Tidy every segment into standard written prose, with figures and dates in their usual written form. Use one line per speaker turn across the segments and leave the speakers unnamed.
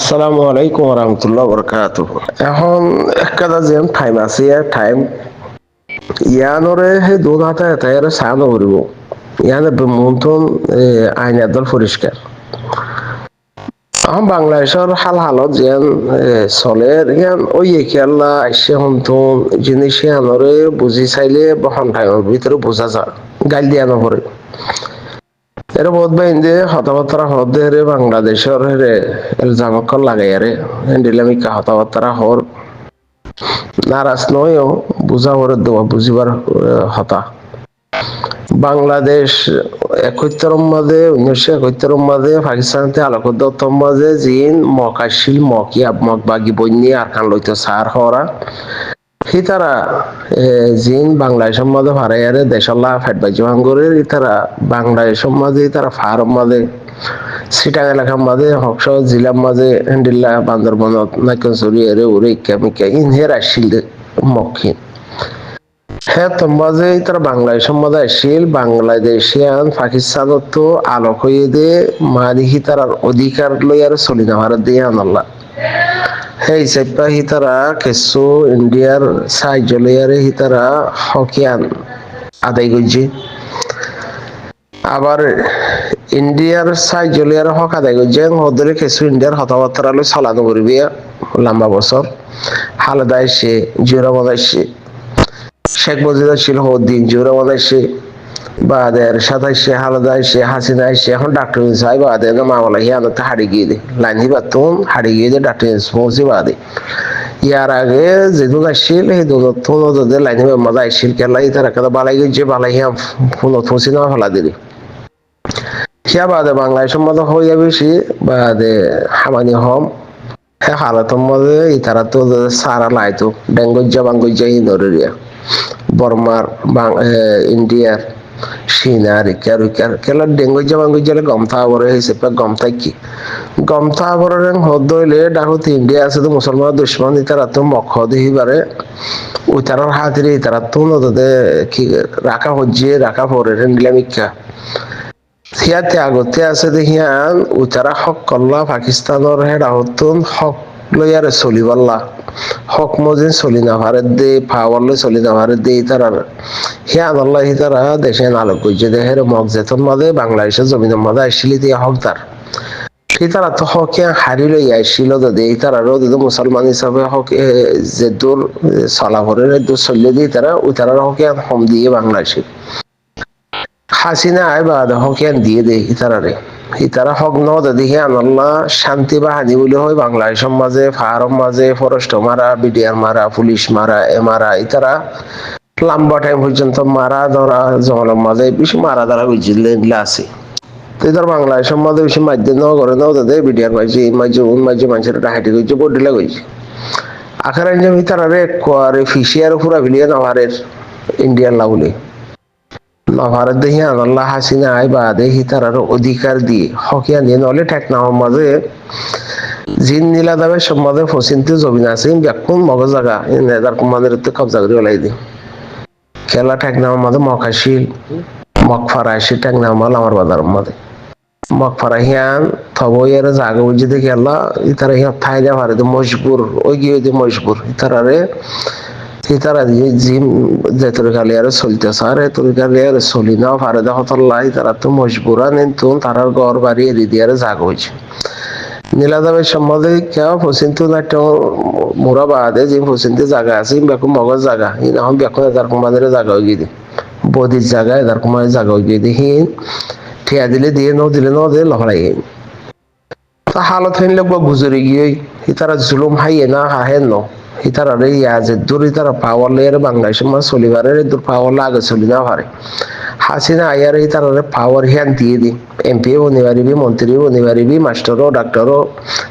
আসসালামু আলাইকুম রহমতুল্লাহ বরকাত। এখন একটা যে টাইম আছে টাইম ইয়ানরে সেই দু হাতে এটাইরে চাহ নকৰিব ইয়ানে মনটোন আইন দল পরিষ্কার এখন বাংলাদেশের হাল হালত যেন চলে ইয়ান ওই খেলা আসছে হন্তন জিনিস ইয়ানরে বুঝি চাইলে বহন টাইমের ভিতরে বোঝা যায় গাইল দিয়া নপরে এর বোধ ইন্দে হতাবার্তা হদে রে বাংলাদেশের রে জামকল লাগাই রে এন্ডিলামিকা হতাবার্তা হর নারাজ নয়ও বুঝা হরে দেওয়া বুঝিবার হতা বাংলাদেশ ৭১ মাঝে ১৯৭১ মাঝে পাকিস্তানতে আলোকদত্তম মাঝে জিন মকাশিল মকি আবমক বাগি বন্যি আর খান লইতো সার হরা হিতারা জিন বাংলাদেশের মাঝে ভাড়াইয়ারে দেশাল্লাহ ফেটবাজি ভাঙ্গরের ইতারা বাংলাদেশের মাঝে তারা ফার্ম মাঝে সিটাং এলাকার মাঝে হকস জিলার মাঝে হেন্ডিল্লা বান্দরবনত নাইকনসরি এরে উরে ইকামিকা ইনহের আসছিল মক্ষিন হ্যাঁ তোমার যে তারা বাংলাদেশের মধ্যে আসছিল বাংলাদেশিয়ান পাকিস্তানত তো আলোক হয়ে দে মারিহি তার অধিকার লই আর চলি না ভারত দিয়ে আনাল্লা সেই হিসাবে হিতারা কিছু ইন্ডিয়ার সাহায্য লইয়ারে হিতারা হকিয়ান আদায় করছে আবার ইন্ডিয়ার সাহায্য লইয়ারে হক আদায় করছে হদরে কিছু ইন্ডিয়ার হতাবার্তা লই চালানো করবি লম্বা বছর হালদা এসে জিরাবাদ এসে শেখ মুজিব ছিল দিন জিরাবাদ এসে বাদের সাতাইশে হালদা এসে হাসিনা এসে এখন ডাক্তার সাহেব বাদে মামলা হিয়ানতে হারিয়ে গিয়ে দে লাইন বাতুন হারিয়ে গিয়ে দে ডাক্তার পৌঁছে বাদে ইয়ার আগে যেদুন আসছিল সেই দুন যদি লাইন মজা আসছিল কেলা তারা কেন বালাই গেছে বালাই হিয়া ফোন পৌঁছে না ফেলা দিলি হিয়া বাদে বাংলাদেশের মধ্যে হইয়া বেশি বাদে হামানি হম হ্যাঁ হালাতের মধ্যে ইতারা তো সারা লাইতো ডেঙ্গুজা বাঙ্গুজা ইন্দোরিয়া বর্মার ইন্ডিয়ার চীনা রিকার রিকার কেলা ডেঙ্গুজা বাঙ্গুজালে গমতা আবরে হিসেবে গমতা কি গমতা আবরে হদ হইলে ডাকত ইন্ডিয়া আছে তো মুসলমান দুশ্মন ইতারা তো মখ দিহিবারে উতারার হাতিরে ইতারা তো নদে কি রাখা হজ্জে রাখা পরে নিলামিকা সিয়াতে আগতে আছে দেখিয়ান উতারা হক কল্লা পাকিস্তানের হেড আহতন হক লইয়ারে চলিবাল্লা হক মজিন চলি না ভারত দে পাওয়ার লই চলি না ভারত দে তারা হিয়া আল্লাহ তারা দেশে আলোক করছে দেহের মগজেতন মাঝে বাংলাদেশের জমিনের মাঝে আসছিলি দিয়ে হকদার তারা তো হকে হারি লই আসছিল যদি তারারও যদি মুসলমান হিসাবে হক যে দূর চলাফরের দূর চলিয়ে দিয়ে তারা ওই তারা হকে হম দিয়ে বাংলাদেশে হাসিনা আয় বাদ হকিয়ান দিয়ে দে ইতারারে ইতারা হক ন দেখি আনাল্লাহ শান্তি বাহানি বলে হয় বাংলাদেশের মাঝে ফার্ম মাঝে ফরেস্ট মারা বিডিআর মারা পুলিশ মারা মারা ইতারা লম্বা টাইম পর্যন্ত মারা ধরা জঙ্গলের মাঝে বেশি মারা ধরা বুঝলে আছে তো ধর বাংলাদেশের মাঝে বেশি মাঝে ন করে নাও তাদের বিডিআর মাঝে মাঝে উন মাঝে মানুষের হাঁটি করছে বডিলা করছে আখার আমি তারারে কোয়ারে ফিসিয়ার পুরা ভিলিয়ে নাহারের ইন্ডিয়ান লাউলে ভারত দেখি আল্লাহ হাসিনা আয় বা দেখি তার অধিকার দিয়ে হকিয়া নিয়ে নলে ঠেক না মাঝে জিন নীলা দাবে সব মাঝে ফসিনতে জমিন আছে ব্যাকুন মগজ জায়গা নেদার কুমাদের কবজা করে ওলাই দি খেলা ঠেক না মাঝে মকাশিল মকফারা এসে ঠেক না মাল আমার বাজার মাঝে মকফারা হিয়ান থবইয়ের জাগা বুঝে দেখি আল্লাহ ইতারা হিয়া থাই দেওয়া ভারত মজবুর ওই গিয়ে মজবুর ইতারারে ইতারা জিম যে তরিকালি আর চলতেছে আর তরিকালি আর চলি না ফারেদা হতল্লাই তারা তো মজবুরা কিন্তু তারা ঘর বাড়ি এরি দিয়ে জাগ হয়েছে নীলাদাবের সম্বন্ধে কেউ পশ্চিন্ত একটা মোরা বাদে যে পশ্চিন্তে জায়গা আছে বেকুম মগজ জায়গা এখন বেকুম এদার কুমাদের জায়গা হয়ে গিয়ে বদির জায়গা এদার কুমারের জায়গা হয়ে গিয়ে দেখি ঠিয়া দিলে দিয়ে ন দিলে ন দিয়ে লহড়াই তা হালত হইন লোক গুজরি গিয়ে তারা জুলুম হাইয়ে না হাহেন ন ইতারা রে ইয়াজে দূর ইতারা পাওয়ার লেয়ারে বাংলাদেশের মাঝে চলিবারে দূর পাওয়ার আগে চলি না পারে হাসিনা আয়ার ইতারা রে পাওয়ার হিয়ান দিয়ে দি এমপি বনি পারিবি মন্ত্রী বনি পারিবি মাস্টারও ডাক্তারও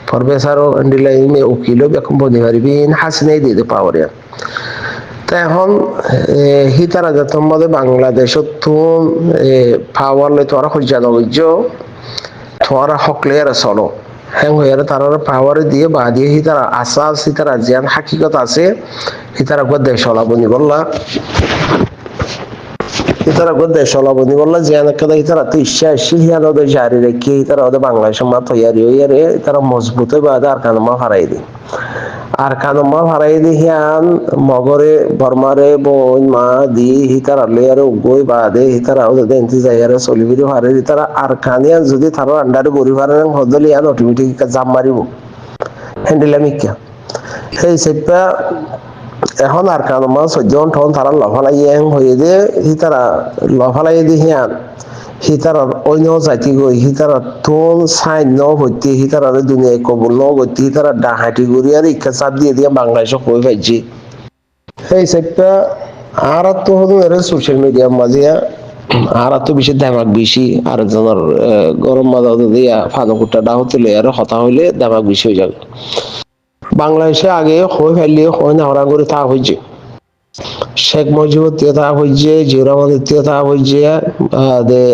প্রফেসরও এন্ডিলাই উকিলও বেকম বনি পারিবি হাসিনাই দিয়ে দে পাওয়ার হিয়ান তা এখন হিতারা যে তোমাদের বাংলাদেশত তুম পাওয়ার লই তোরা খুঁজা নগজ তোরা হকলে আর চলো হ্যাং হয়ে তারা পাওয়ারে দিয়ে বা দিয়ে তারা আশা আছে তারা জ্ঞান হাকিকত আছে তারা দেশ চলাবনি বললা ইতারা গো দেশ লাবনি বললা যে অনেকটা ইতারা তো ইচ্ছা আসি হিয়ান ওদের জারি রেখে ইতারা ওদের বাংলাদেশের মা তৈরি হইয়া রে ইতারা মজবুত হয়ে বাদে আর কানমা হারাই দি আর কানমা হারাই দি হিয়ান মগরে বর্মারে বই মা দি হিতারা লেয়ারে উগই বাদে হিতারা ওদের দেন্তি জায়গারে চলিবিরি হারে ইতারা আর কানিয়ান যদি তারা আন্ডারে গড়ি হারে হদলি ইয়ান অটোমেটিক জাম মারিব হ্যান্ডেলামিকা সেই সেপা এখন আর কারণ মাছ সহ্যন ঠন তারা লফালাই হয়ে দে হিতারা লফালাই দি হিয়ান হিতারা অন্য জাতি গই হিতারা তোন সাইন ন হইতে হিতারা দুনিয়ায় কবল ন গতি হিতারা ডাহাটি করি আর ইচ্ছা চাপ দিয়ে দিয়ে বাংলাদেশে কই পাইছি এই সেটা আর তো হলো এর সোশ্যাল মিডিয়ার মাঝে আর তো বেশি দামাক বেশি আর জনের গরম মাথা দিয়া ফানুকুটা ডাহ তুলে আর হতা হইলে দামাক বেশি হয়ে যাবে বাংলাদেশে আগে হই ফেললে হই না হরা করে তা হয়েছে শেখ মুজিবুর তা হয়েছে জিরামানের তা হয়েছে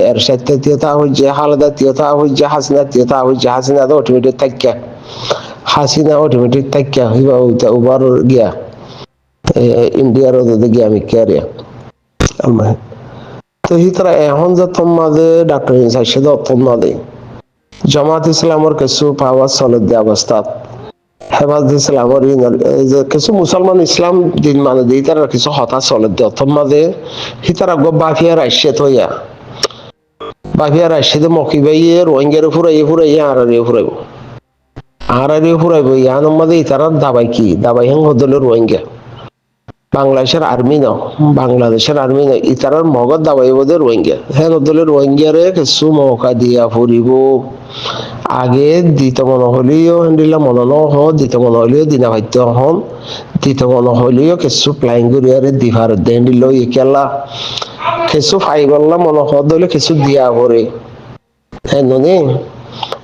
এরশাদ তা হয়েছে হালাদা তা হয়েছে হাসিনা তা হয়েছে হাসিনা তো অটোমেটিক থাকিয়া হাসিনা অটোমেটিক থাকিয়া হইবা উবার গিয়া ইন্ডিয়ার গিয়া আমি ক্যারিয়া তো হিতরা এখন যে তোমাদের ডাক্তার ইনসাইসে তোমাদের জামাত ইসলামের কিছু পাওয়া চলত দিয়ে অবস্থা হেফাজত ইসলামের কিছু মুসলমান ইসলাম দিন মানে দিয়ে তারা কিছু হতাশ চলত দিয়ে তোমাদের হিতারা গো বাফিয়া রাশিয়াত হইয়া বাফিয়া রাশিয়াতে মকিবাইয়ে রোহিঙ্গারে ফুরাইয়া আড়াইয়ে ফুরাইব ইয়ান মধ্যে ইতারা দাবাই কি দাবাই হেন হদলে রোহিঙ্গা বাংলাদেশের আর্মি ন বাংলাদেশের আর্মি ন ইতারার মগজ দাবাই বোধে রোহিঙ্গা হ্যাঁ হদলে রোহিঙ্গারে কিছু মৌকা দিয়া ফুরিব আগে দিতে মনে হলেও হেন্ডিলা মনে ন হ দিতে মনে হলেও দিনা ভাইত্য হন দিতে মনে হলেও কিছু প্লাইং করিয়ারে দিভার দেন্ডিল ইকেলা কিছু ফাইবল্লা মনে হদলে কিছু দিয়া করে হ্যাঁ নে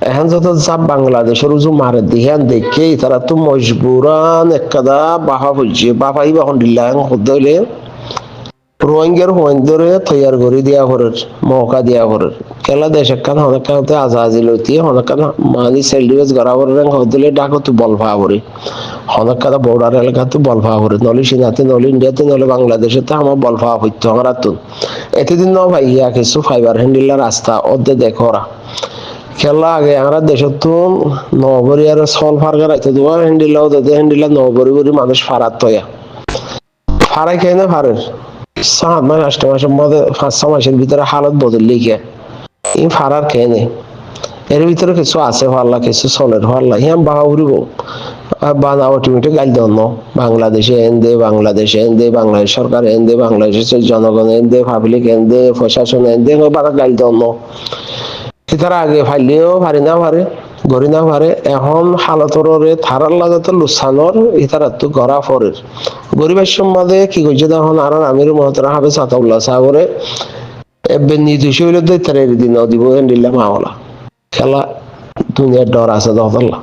এখন যত যাব বাংলাদেশের উজু মারে দিহান দেখে তারা তো মজবুরান একদা বাহা হইছে বাপাই বাহন দিলাম হদলে রোহিঙ্গার হইন্দরে তৈয়ার করে দিয়া হরের মৌকা দিয়া হরের কেলা দেশ একখান হনকাতে আজাজি লইতি হনকান মানি সেলডিওস গরাবর রং হদলে ডাকো তো বল ভাবরে হনকাটা বর্ডার এলাকাতে বল ভাবরে নলি সিনাতে নলি ইন্ডিয়াতে নলি বাংলাদেশে তো আমার বল ভাব হইতো আমরা তো এতদিন ন ভাইয়া কিছু ফাইবার হ্যান্ডেলা রাস্তা অর্ধে দেখরা খেলা আগে আমরা দেশের তো নগরী আর সল ফারগার আইতে দেওয়া হ্যান্ডেলাও দেতে হ্যান্ডেলা নগরী গরি মানুষ ফারাত তয়া ফারাই খেয়ে না ফারের 7 মাস 8 মাসের মধ্যে 5-6 মাসের ভিতরে হালত বদল গিয়া এই ফারার খেয়ে নেই এর ভিতরে কিছু আছে ফাল্লা কিছু চলের ফাল্লা হিয়াম বাহা উড়িব বানা অটোমেটিক গাইল দেন বাংলাদেশে এনদে বাংলাদেশ সরকার এনদে বাংলাদেশের জনগণ এনদে পাবলিক এনদে প্রশাসন এনদে বারা গাইল দেন তারা আগে ফাইলেও পারি না পারে গড়ি না পারে এখন হালতরে থারার লাগে তো লুসানোর ইতারা তো গড়া ফরের গরিবের সম্বন্ধে কি করছে তখন আর আমির মহতরা হবে সাতাউল্লাহ সাহরে এবে নির্দেশ হইলে তো তার দিন দিব দিলাম মাওলা খেলা দুনিয়ার ডর আছে দহতল্লা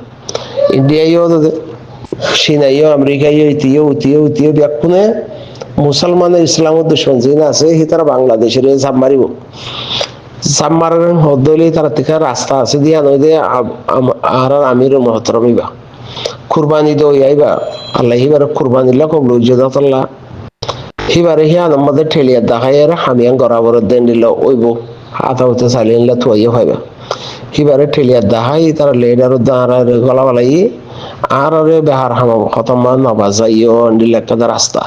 ইন্ডিয়াইও চীনাইও আমেরিকাইও ইতিও ব্যাকুনে মুসলমানের ইসলামের দুশ্মন যিনি আছে সি তারা বাংলাদেশের চাপ মারিব সাম্মারের হদলি তার থেকে রাস্তা আছে দিয়া নই দে আর আমির মহতরমিবা কুরবানি দো আইবা আল্লাহ হিবার কুরবানি লা কবল জদাতাল্লাহ হিবারে হিয়ান আমাদের ঠেলিয়া দেখায় আর হামিয়ান গরাবর দেন দিল ওইব আতাউতে সালিনলা তুইয়া হইবা হিবারে ঠেলিয়া দেখাই তার লেডার দাঁড়ার গলাবালাই আর রে বেহার হামাম খতমা নবাজাইও দিল একটা রাস্তা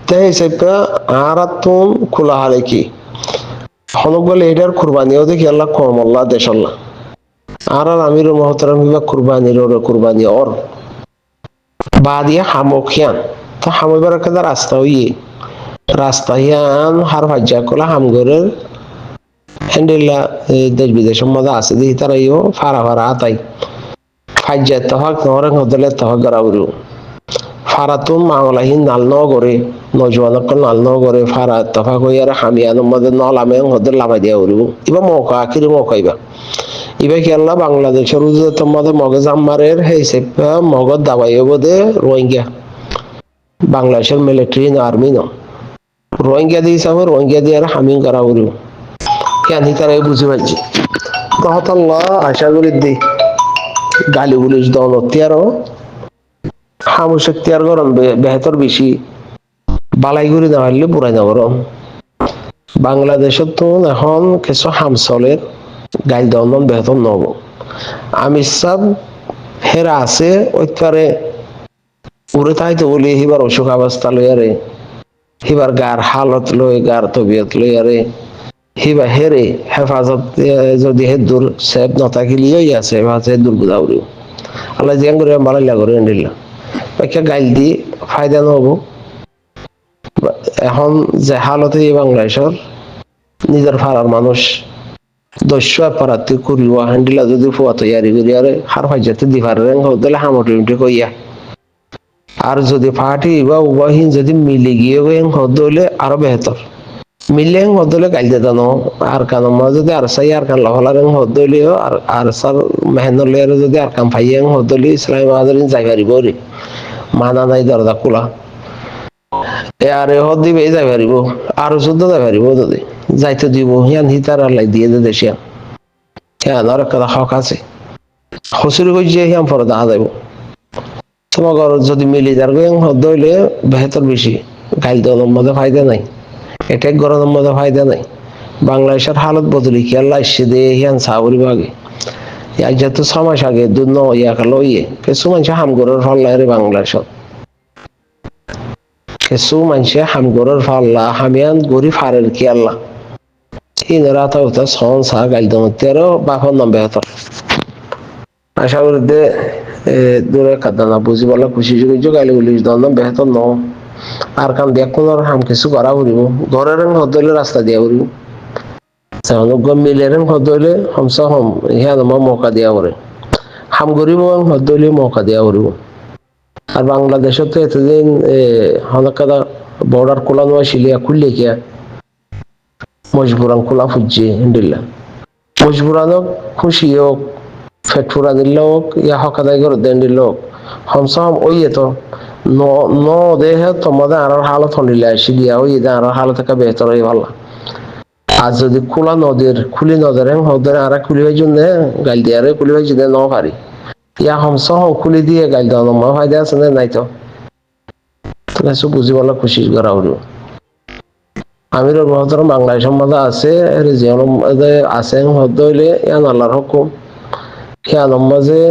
তাই সেটা আর তুন খোলা হালে কি হনক বলে এটার কুরবানিও দেখি আল্লাহ কম আল্লাহ দেশ আল্লাহ আর আমির মহতরম বিভাগ কুরবানি ওর বাদিয়া হামখিয়ান তো হামইবার একটা রাস্তা হইয়ে রাস্তা হিয়ান হার ভাজ্যা কলা হামগরের হ্যান্ডেলা দেশ বিদেশের মধ্যে আছে দেখি তারা ইও ফারা আতাই ফাজ্যা তহক নহরে হদলে তহক গরাবরু ফারাতুন মাওলাহিন নাল ন করে নজওয়ানক নাল ন করে ফারা তফা কই আর হামিয়ান মধ্যে নলামে হদল লামাই দিয়া উরু ইবা মৌকা আখির মৌকাইবা ইবা কি আল্লাহ বাংলাদেশের উজত মধ্যে মগজ আমারের হেসে মগজ দাবাই বদে রোহিঙ্গা বাংলাদেশের মিলিটারি আর্মি ন রোহিঙ্গা দিয়ে হিসাবে রোহিঙ্গা দিয়ে আর হামিং করা উরু কেন তারা বুঝে পাচ্ছি তহত আল্লাহ আশা করি দি গালি পুলিশ দৌলতি আরো হামু শক্তি আর গরম বেহতর বেশি বালাই করে না হারলে পুরাই না গরম বাংলাদেশত তো এখন কিছু হামচলের গাইল দন্দন বেহতর নব আমি সব হেরা আছে ওইকারে উড়ে তাইতো বলি হিবার অসুখ অবস্থা লইয়ারে হিবার গার হালত লই গার তবিয়ত লইয়ারে হিবা হেরে হেফাজত যদি হে দূর সেব নথাকিলিই আছে হেফাজত দূর বুঝাউরি আল্লাহ জিয়ান করে বালাইলা করে নিলা একটা গাইল দি ফায়দা নহব এখন যে হালতে এই বাংলাদেশের নিজের ফারার মানুষ দস্যু পারাতে করিব হ্যান্ডিলা যদি ফুয়া তৈয়ারি করি আরে হার ফাইজাতে দিভার রেং হদলে হামটি কইয়া আর যদি ফাটি বা উবাহীন যদি মিলে গিয়ে হদলে আরো বেহতর মিলে হদলে গাইল দানো আর কান যদি আর সাই আর কান লহলার হদলিও আর সার মেহনলের যদি আর কাম ফাইয়া হদলি ইসলাম আদরিন যাই পারিব রে মানা নাই দরজা খোলা এ আর হদ দিবে যাই পারিব আর শুদ্ধ যাই পারিব যদি যাইতে দিব হিয়ান হিতার আল্লাহ দিয়ে দে দেশিয়া হ্যাঁ আর একটা হক আছে হসুরি গিয়ে হিয়াম পরে দেখা যাইব তোমার যদি মিলি যার হদ হইলে বেহতর বেশি গাইল দেওয়ার মধ্যে ফায়দা নাই এটাই গরমের মধ্যে ফায়দা নাই বাংলাদেশের হালত বদলি কি আল্লাহ এসে দিয়ে হিয়ান সাবরি বাগে আজ তো 6 মাস আগে দুধ ইয়া খালো ইয়ে কিছু মানুষ হামগরের ফল রে বাংলাদেশত কিছু মানুষে হামগরের ফাল্লা হামিয়ান গরি ফারের কি আল্লাহ ইনারা তো সন সা গাইল দেওয়ার বাপর নাম বেহতর আশা করি দে দূরে কাদানা বুঝি বলা খুশি খুশি গাইলে উলিশ দন বেহতর ন আর কাম দেখুন আর হাম কিছু করা উড়িব ঘরের হদলে রাস্তা দিয়া উড়িব মিলের হদলে হমসা হম ইহা নমা মৌকা দিয়া করে হাম গরিব হদলে মৌকা দিয়া উড়িব আর বাংলাদেশত তো এতদিন হনকাদা বর্ডার খোলা নোয়া শিলিয়া খুললে কিয়া মজবুরান খোলা ফুজছে হিন্দিল্লা মজবুরানক খুশি হোক ফেট ফুরা দিল হোক ইয়া হকাদাই করে দেন দিল হোক হমসা হম ওই তো ন দেহে তোমাদের আর হালত হন্ডিলে শিলিয়া ওই আর হালত থেকে বেহতর হয়ে ভালো আর যদি খোলা নদীর খুলি নদীর হদের আর খুলি হয়ে জন্য গাইল দিয়ে আর খুলি হয়ে যদি ন পারি ইয়া হমসা হম খুলি দিয়ে গাইল দেওয়া নম্বর ফায়দা আছে না নাই তো কিছু বুঝি বলা খুশি করা হলো আমির বহতর বাংলাদেশের মধ্যে আছে রিজিয়নের মধ্যে আছে হদ হইলে ইয়ান আল্লাহর হুকুম খেয়ালম মাঝে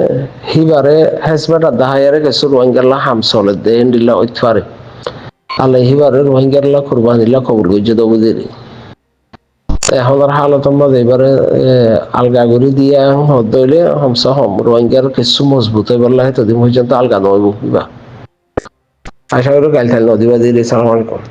হিবারে হেসবেটা দাহায়ারে কিছু রোহিঙ্গাল্লা হাম চলে দে হিন্দিল্লা ঐতফারে আল্লাহ হিবারে রোহিঙ্গাল্লা কুরবানিল্লা কবুল করছে তো বুঝিরি এখন আর হালতের মাঝে এবারে আলগা করে দিয়ে হদ হইলে হমসা হম রোহিঙ্গার কিছু মজবুত হইবার লাগে তদিন পর্যন্ত আলগা নইব কিবা আশা করি গাইল থাইল নদী বাদি সালাম আলাইকুম